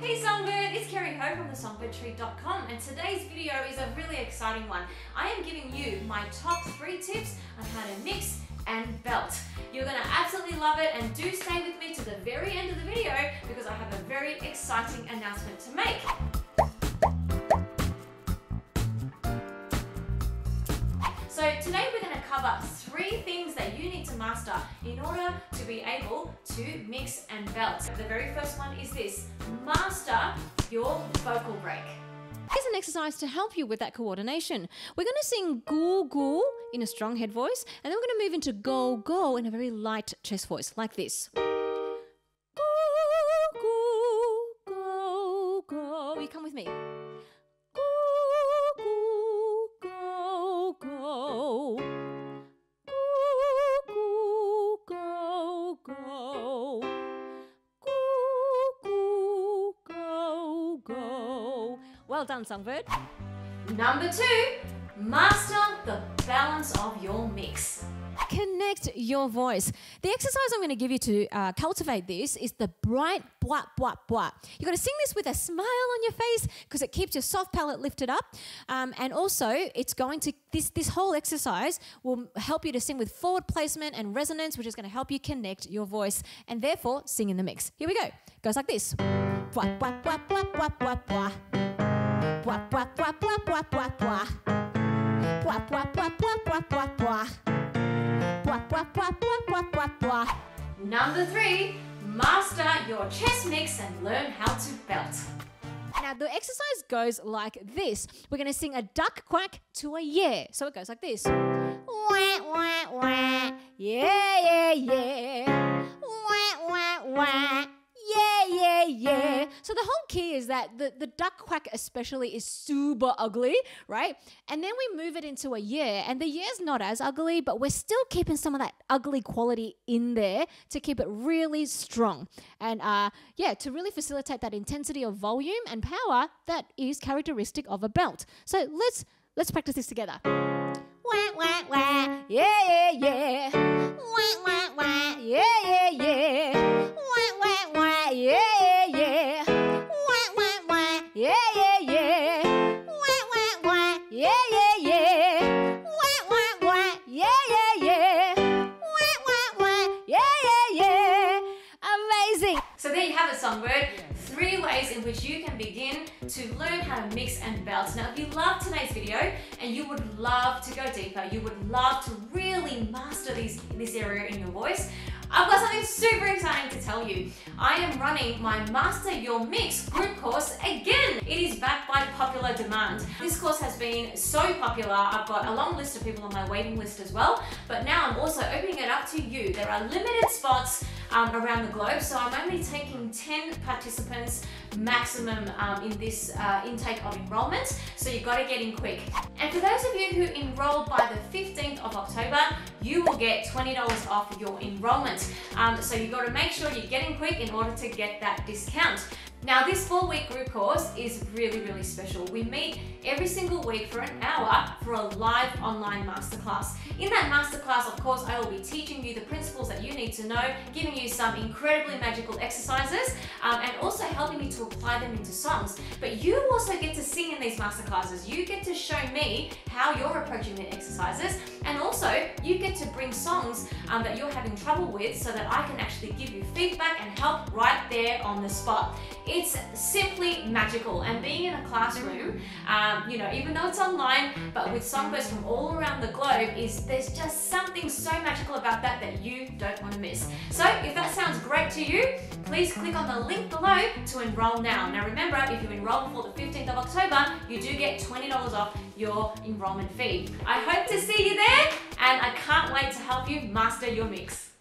Hey Songbird, it's Kerri from the songbird.com, and today's video is a really exciting one. I am giving you my top 3 tips on how to mix and belt. You're going to absolutely love it, and do stay with me to the very end of the video because I have a very exciting announcement to make. So today we're going to cover 3 things that you need to master in order to be able to mix and belt. The very first one is this: master your vocal break. Here's an exercise to help you with that coordination. We're going to sing goo goo in a strong head voice, and then we're going to move into go go in a very light chest voice, like this. Goo goo go go. You come with me. Goo goo go go. Goo goo go go. Goo goo go go. Well done, Songbird. Number 2, master the balance of your mix. Connect your voice. The exercise I'm going to give you to cultivate this is the bright bwah bwah bwah. You've got to sing this with a smile on your face because it keeps your soft palate lifted up, and also it's going to this whole exercise will help you to sing with forward placement and resonance, which is going to help you connect your voice and therefore sing in the mix. Here we go. It goes like this. Bwah bwah bwah bwah bwah bwah bwah. Bwah bwah bwah bwah bwah bwah bwah. Bwah bwah bwah bwah bwah bwah bwah. Bwah bwah bwah bwah bwah bwah bwah. Number 3, master your chest mix and learn how to belt. Now the exercise goes like this. We're going to sing a duck quack to a yeah. So it goes like this. Wah wah wah. Yeah yeah yeah. Wah wah wah. Yeah, yeah, yeah. So the whole key is that the duck quack especially is super ugly, right? And then we move it into a yeah, and the yeah's not as ugly, but we're still keeping some of that ugly quality in there to keep it really strong. And to really facilitate that intensity of volume and power that is characteristic of a belt. So let's practice this together. Wah, wah, wah. Yeah, yeah, yeah. Wah, wah, wah. Yeah, yeah, yeah. Wah, wah, wah. Yeah, yeah, yeah. Wah, wah, wah. Yeah, yeah, yeah. Wah, wah, wah. Yeah, yeah, yeah. Wah, wah, wah. Yeah, yeah, yeah. Wah, wah, wah. Yeah, yeah, yeah. Amazing. So there you have it, Songbird. 3 ways in which you can begin to learn how to mix and belt. Now, if you loved today's video and you would love to go deeper, you would love to really master this area in your voice, I've got something super exciting to tell you. I am running my Master Your Mix group course again. It is backed by popular demand. This course has been so popular, I've got a long list of people on my waiting list as well, but now I'm also opening it up to you. There are limited spots around the globe, so I'm only taking 10 participants maximum in this intake of enrollment, so you've got to get in quick. And for those of you who enroll by the 15th of October, you will get $20 off your enrollment. So you've got to make sure you get in quick in order to get that discount. Now, this 4-week group course is really, really special. We meet every single week for an hour for a live online masterclass. In that masterclass, of course, I will be teaching you the principles that you need to know, giving you some incredibly magical exercises, and also helping you to apply them into songs. But you also get to sing in these masterclasses. You get to show me how you're approaching the exercises, and also you get to bring songs that you're having trouble with so that I can actually give you feedback and help right there on the spot. It's simply magical, and being in a classroom, even though it's online, but with songbirds from all around the globe, there's just something so magical about that you don't want to miss. So if that sounds great to you, please click on the link below to enroll now. Now remember, if you enroll before the 15th of October, you do get $20 off your enrollment fee. I hope to see you there, and I can't wait to help you master your mix.